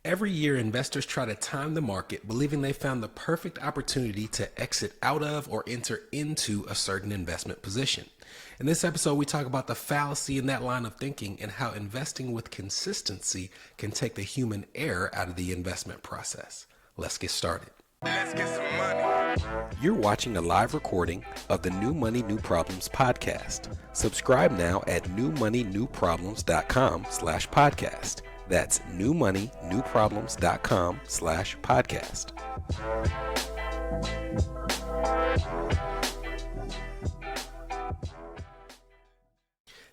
Every year, investors try to time the market, believing they found the perfect opportunity to exit out of or enter into a certain investment position. In this episode, we talk about the fallacy in that line of thinking and how investing with consistency can take the human error out of the investment process. Let's get started. Let's get some money. You're watching a live recording of the New Money, New Problems podcast. Subscribe now at newmoneynewproblems.com/podcast. That's newmoneynewproblems.com/podcast.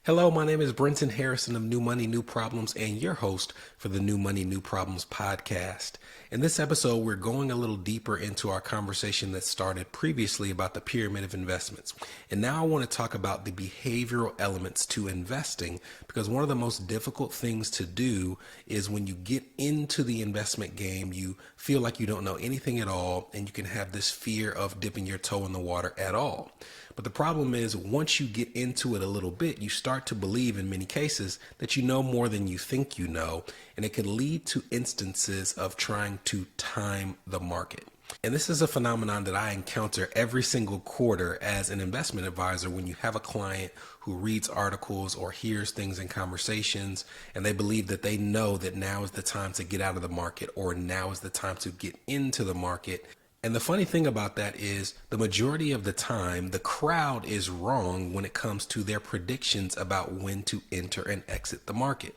Hello, my name is Brenton Harrison of New Money, New Problems, and your host for the New Money, New Problems podcast. In this episode, we're going a little deeper into our conversation that started previously about the pyramid of investments. And now I want to talk about the behavioral elements to investing, because one of the most difficult things to do is when you get into the investment game, you feel like you don't know anything at all, and you can have this fear of dipping your toe in the water at all. But the problem is, once you get into it a little bit, you start to believe in many cases that you know more than you think you know, and it can lead to instances of trying to time the market. And this is a phenomenon that I encounter every single quarter as an investment advisor when you have a client who reads articles or hears things in conversations, and they believe that they know that now is the time to get out of the market or now is the time to get into the market. And the funny thing about that is the majority of the time, the crowd is wrong when it comes to their predictions about when to enter and exit the market.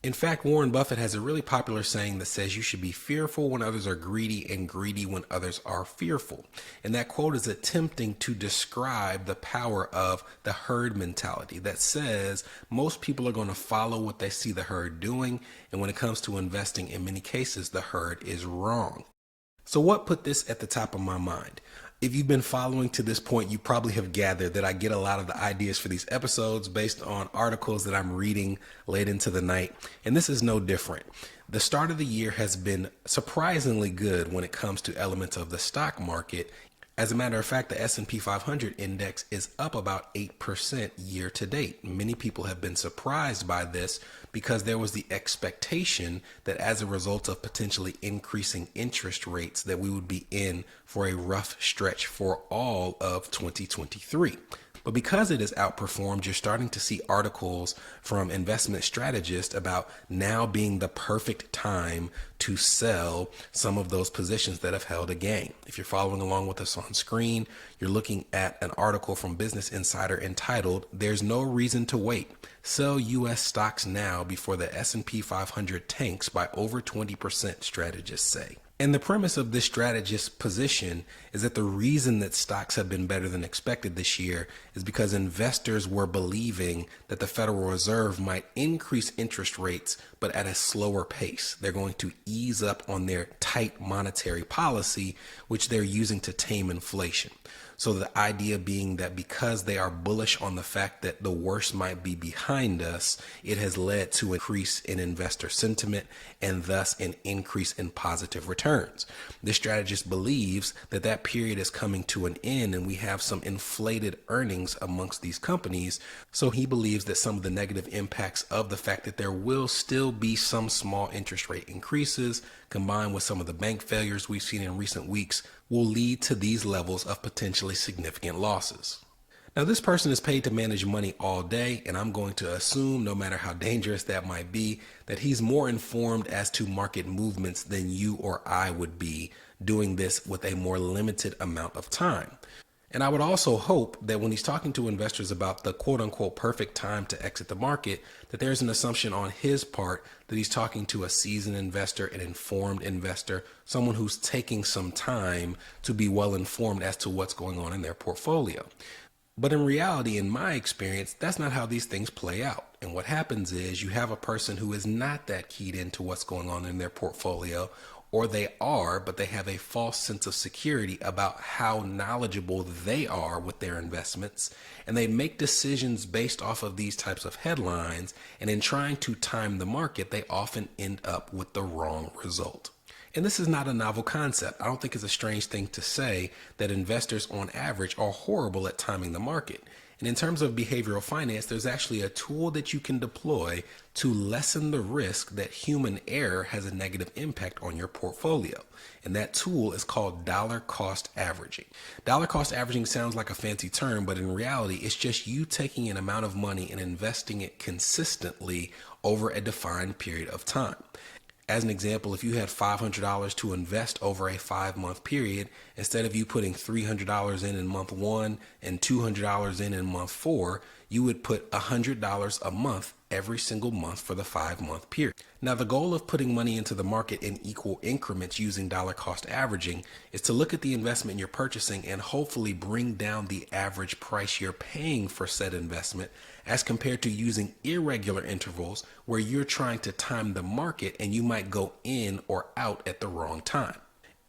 In fact, Warren Buffett has a really popular saying that says you should be fearful when others are greedy and greedy when others are fearful. And that quote is attempting to describe the power of the herd mentality that says most people are going to follow what they see the herd doing. And when it comes to investing, in many cases, the herd is wrong. So what put this at the top of my mind? If you've been following to this point, you probably have gathered that I get a lot of the ideas for these episodes based on articles that I'm reading late into the night, and this is no different. The start of the year has been surprisingly good when it comes to elements of the stock market. As a matter of fact, the S&P 500 index is up about 8% year to date. Many people have been surprised by this because there was the expectation that as a result of potentially increasing interest rates that we would be in for a rough stretch for all of 2023. But because it has outperformed, you're starting to see articles from investment strategists about now being the perfect time to sell some of those positions that have held a gain. If you're following along with us on screen, you're looking at an article from Business Insider entitled, "There's No Reason to Wait. Sell U.S. Stocks Now Before the S&P 500 Tanks by Over 20%, strategists say." And the premise of this strategist position is that the reason that stocks have been better than expected this year is because investors were believing that the Federal Reserve might increase interest rates, but at a slower pace. They're going to ease up on their tight monetary policy, which they're using to tame inflation. So the idea being that because they are bullish on the fact that the worst might be behind us, it has led to an increase in investor sentiment and thus an increase in positive returns. This strategist believes that that period is coming to an end and we have some inflated earnings amongst these companies. So he believes that some of the negative impacts of the fact that there will still be some small interest rate increases combined with some of the bank failures we've seen in recent weeks will lead to these levels of potentially significant losses. Now, this person is paid to manage money all day, and I'm going to assume, no matter how dangerous that might be, that he's more informed as to market movements than you or I would be doing this with a more limited amount of time. And I would also hope that when he's talking to investors about the quote unquote perfect time to exit the market, that there's an assumption on his part that he's talking to a seasoned investor, an informed investor, someone who's taking some time to be well informed as to what's going on in their portfolio. But in reality, in my experience, that's not how these things play out. And what happens is you have a person who is not that keyed into what's going on in their portfolio, or they are, but they have a false sense of security about how knowledgeable they are with their investments. And they make decisions based off of these types of headlines. And in trying to time the market, they often end up with the wrong result. And this is not a novel concept. I don't think it's a strange thing to say that investors on average are horrible at timing the market. And in terms of behavioral finance, there's actually a tool that you can deploy to lessen the risk that human error has a negative impact on your portfolio. And that tool is called dollar cost averaging. Dollar cost averaging sounds like a fancy term, but in reality, it's just you taking an amount of money and investing it consistently over a defined period of time. As an example, if you had $500 to invest over a 5-month period, instead of you putting $300 in month 1 and $200 in month 4, you would put $100 a month every single month for the 5-month period. Now, the goal of putting money into the market in equal increments using dollar cost averaging is to look at the investment you're purchasing and hopefully bring down the average price you're paying for said investment, as compared to using irregular intervals where you're trying to time the market and you might go in or out at the wrong time.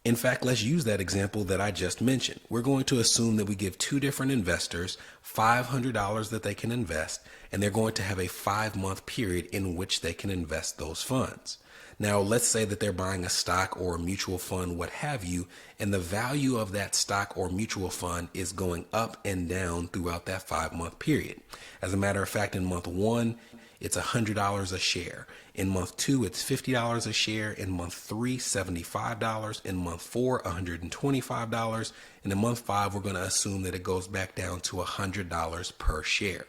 In fact, let's use that example that I just mentioned. We're going to assume that we give 2 different investors $500 that they can invest, and they're going to have a 5-month period in which they can invest those funds. Now, let's say that they're buying a stock or a mutual fund, what have you, and the value of that stock or mutual fund is going up and down throughout that 5-month period. As a matter of fact, in month 1, it's $100 a share. In month 2, it's $50 a share. In month 3, $75. In month 4, $125. And in month 5, we're going to assume that it goes back down to $100 per share.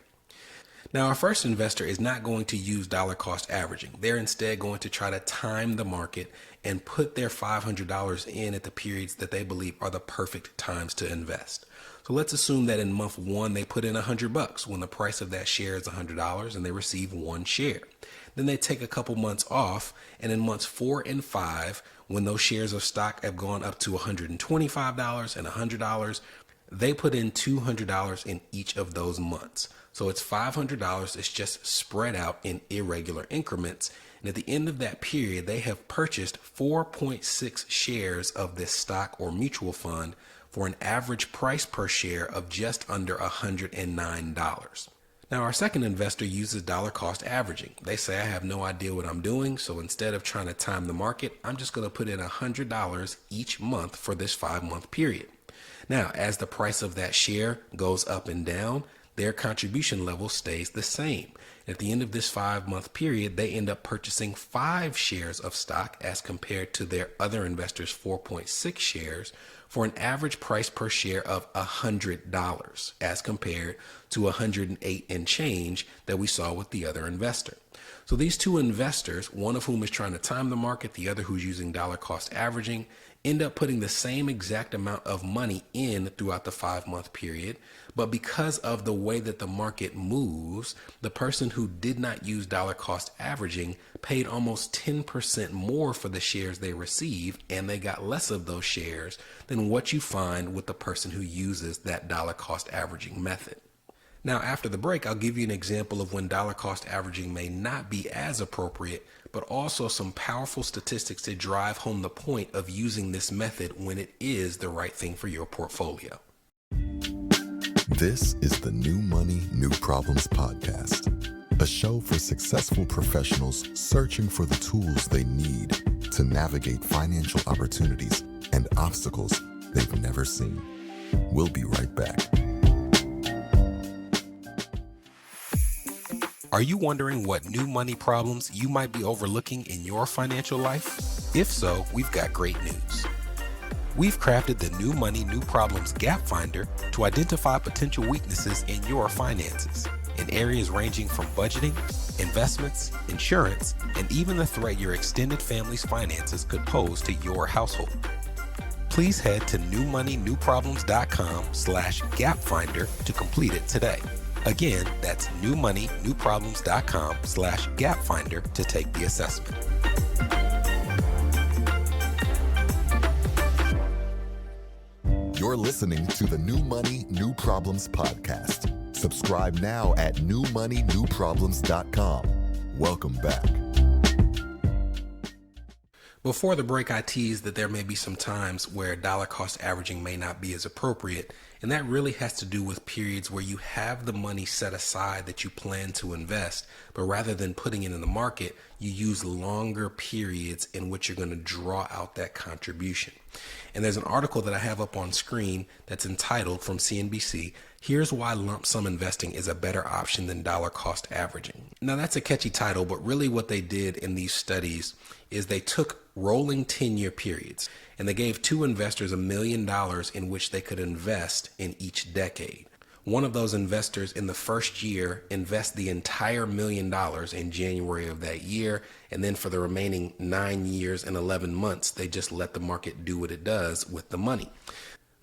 Now, our first investor is not going to use dollar cost averaging. They're instead going to try to time the market and put their $500 in at the periods that they believe are the perfect times to invest. So let's assume that in month 1, they put in $100 when the price of that share is $100 and they receive 1 share. Then they take a couple months off, and in months 4 and 5, when those shares of stock have gone up to $125 and $100, they put in $200 in each of those months. So it's $500. It's just spread out in irregular increments. And at the end of that period, they have purchased 4.6 shares of this stock or mutual fund for an average price per share of just under $109. Now, our second investor uses dollar cost averaging. They say, I have no idea what I'm doing, so instead of trying to time the market, I'm just going to put in $100 each month for this 5-month period. Now, as the price of that share goes up and down, their contribution level stays the same. At the end of this 5-month period, they end up purchasing 5 shares of stock as compared to their other investors' 4.6 shares for an average price per share of $100 as compared to $108 and change that we saw with the other investor. So these 2 investors, one of whom is trying to time the market, the other who's using dollar cost averaging, end up putting the same exact amount of money in throughout the 5-month period. But because of the way that the market moves, the person who did not use dollar cost averaging paid almost 10% more for the shares they received, and they got less of those shares than what you find with the person who uses that dollar cost averaging method. Now, after the break, I'll give you an example of when dollar cost averaging may not be as appropriate, but also some powerful statistics to drive home the point of using this method when it is the right thing for your portfolio. This is the New Money, New Problems podcast, a show for successful professionals searching for the tools they need to navigate financial opportunities and obstacles they've never seen. We'll be right back. Are you wondering what new money problems you might be overlooking in your financial life? If so, we've got great news. We've crafted the New Money, New Problems Gap Finder to identify potential weaknesses in your finances in areas ranging from budgeting, investments, insurance, and even the threat your extended family's finances could pose to your household. Please head to newmoneynewproblems.com/gapfinder to complete it today. Again, that's newmoneynewproblems.com/gapfinder to take the assessment. You're listening to the New Money, New Problems podcast. Subscribe now at newmoneynewproblems.com. Welcome back. Before the break, I teased that there may be some times where dollar cost averaging may not be as appropriate, and that really has to do with periods where you have the money set aside that you plan to invest, but rather than putting it in the market, you use longer periods in which you're going to draw out that contribution. And there's an article that I have up on screen that's entitled from CNBC, "Here's Why Lump Sum Investing is a Better Option Than Dollar Cost Averaging." Now that's a catchy title, but really what they did in these studies is they took rolling 10-year periods and they gave two investors $1 million in which they could invest in each decade. One of those investors in the first year invests the entire $1 million in January of that year, and then for the remaining 9 years and 11 months, they just let the market do what it does with the money.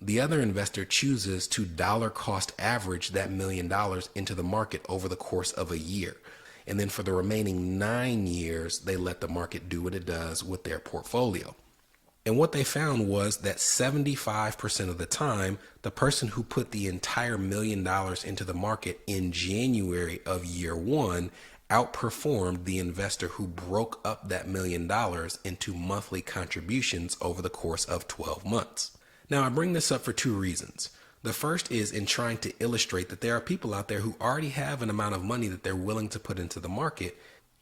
The other investor chooses to dollar cost average that $1 million into the market over the course of a year. And then for the remaining 9 years, they let the market do what it does with their portfolio. And what they found was that 75% of the time, the person who put the entire $1 million into the market in January of year one outperformed the investor who broke up that $1 million into monthly contributions over the course of 12 months. Now, I bring this up for two reasons. The first is in trying to illustrate that there are people out there who already have an amount of money that they're willing to put into the market.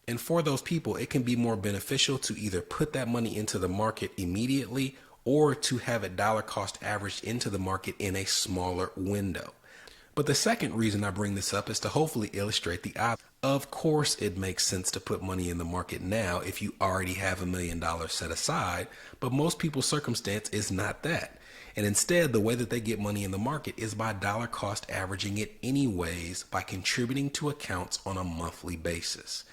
And for those people, it can be more beneficial to either put that money into the market immediately or to have it dollar cost averaged into the market in a smaller window. But the second reason I bring this up is to hopefully illustrate the opposite. Of course, it makes sense to put money in the market now if you already have $1 million set aside, but most people's circumstance is not that. And instead, the way that they get money in the market is by dollar cost averaging it anyways by contributing to accounts on a monthly basis.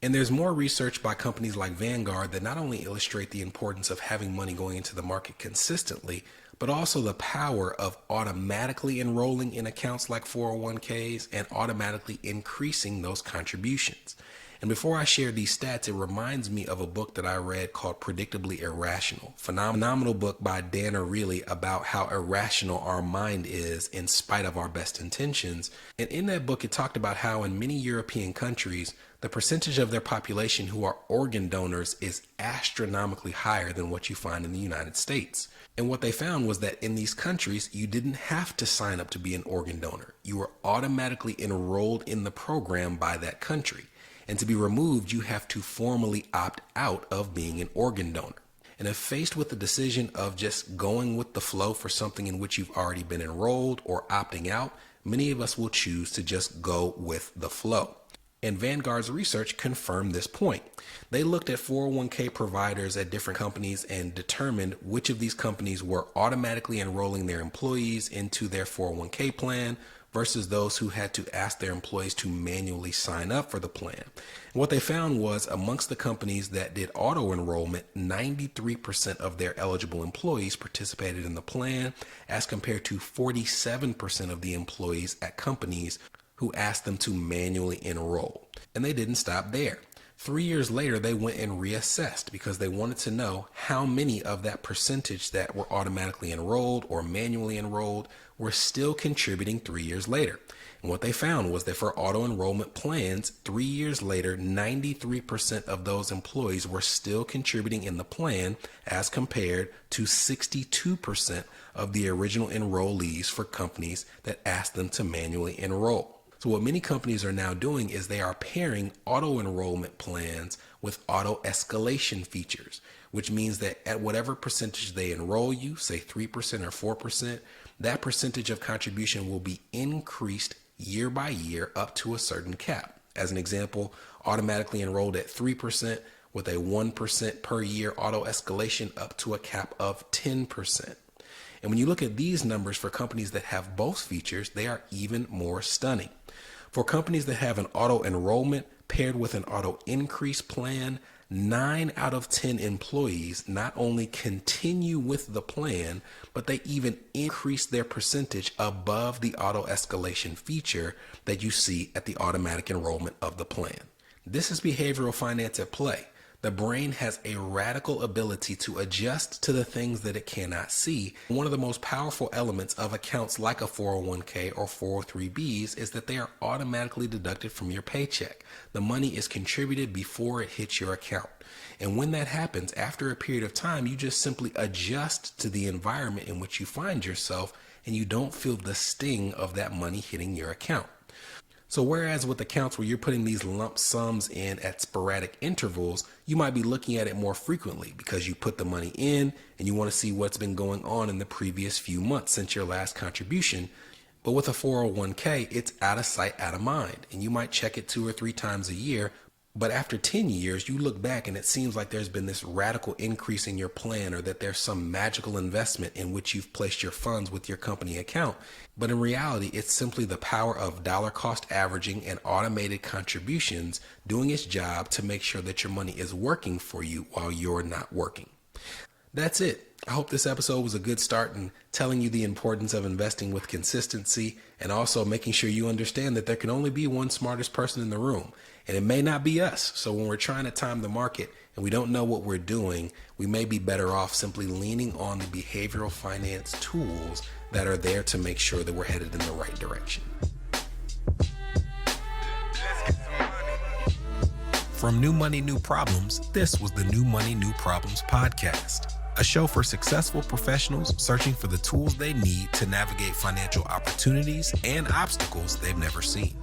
And there's more research by companies like Vanguard that not only illustrate the importance of having money going into the market consistently, but also the power of automatically enrolling in accounts like 401ks and automatically increasing those contributions. And before I share these stats, it reminds me of a book that I read called Predictably Irrational. Phenomenal book by Dan Ariely about how irrational our mind is in spite of our best intentions. And in that book, it talked about how in many European countries, the percentage of their population who are organ donors is astronomically higher than what you find in the United States. And what they found was that in these countries, you didn't have to sign up to be an organ donor. You were automatically enrolled in the program by that country. And to be removed, you have to formally opt out of being an organ donor. And if faced with the decision of just going with the flow for something in which you've already been enrolled or opting out, many of us will choose to just go with the flow. And Vanguard's research confirmed this point. They looked at 401k providers at different companies and determined which of these companies were automatically enrolling their employees into their 401k plan versus those who had to ask their employees to manually sign up for the plan. And what they found was amongst the companies that did auto-enrollment, 93% of their eligible employees participated in the plan as compared to 47% of the employees at companies who asked them to manually enroll. And they didn't stop there. 3 years later, they went and reassessed because they wanted to know how many of that percentage that were automatically enrolled or manually enrolled were still contributing 3 years later. And what they found was that for auto-enrollment plans, 3 years later, 93% of those employees were still contributing in the plan as compared to 62% of the original enrollees for companies that asked them to manually enroll. So what many companies are now doing is they are pairing auto-enrollment plans with auto-escalation features, which means that at whatever percentage they enroll you, say 3% or 4%, that percentage of contribution will be increased year by year up to a certain cap. As an example, automatically enrolled at 3% with a 1% per year auto-escalation up to a cap of 10%. And when you look at these numbers for companies that have both features, they are even more stunning. For companies that have an auto-enrollment paired with an auto-increase plan, 9 out of 10 employees not only continue with the plan, but they even increase their percentage above the auto-escalation feature that you see at the automatic enrollment of the plan. This is behavioral finance at play. The brain has a radical ability to adjust to the things that it cannot see. One of the most powerful elements of accounts like a 401k or 403bs is that they are automatically deducted from your paycheck. The money is contributed before it hits your account. And when that happens, after a period of time, you just simply adjust to the environment in which you find yourself and you don't feel the sting of that money hitting your account. So whereas with accounts where you're putting these lump sums in at sporadic intervals, you might be looking at it more frequently because you put the money in and you want to see what's been going on in the previous few months since your last contribution. But with a 401k, it's out of sight, out of mind, and you might check it 2 or 3 times a year. But after 10 years, you look back and it seems like there's been this radical increase in your plan, or that there's some magical investment in which you've placed your funds with your company account. But in reality, it's simply the power of dollar cost averaging and automated contributions doing its job to make sure that your money is working for you while you're not working. That's it. I hope this episode was a good start in telling you the importance of investing with consistency, and also making sure you understand that there can only be one smartest person in the room, and it may not be us. So when we're trying to time the market and we don't know what we're doing, we may be better off simply leaning on the behavioral finance tools that are there to make sure that we're headed in the right direction. From New Money, New Problems, this was the New Money, New Problems podcast, a show for successful professionals searching for the tools they need to navigate financial opportunities and obstacles they've never seen.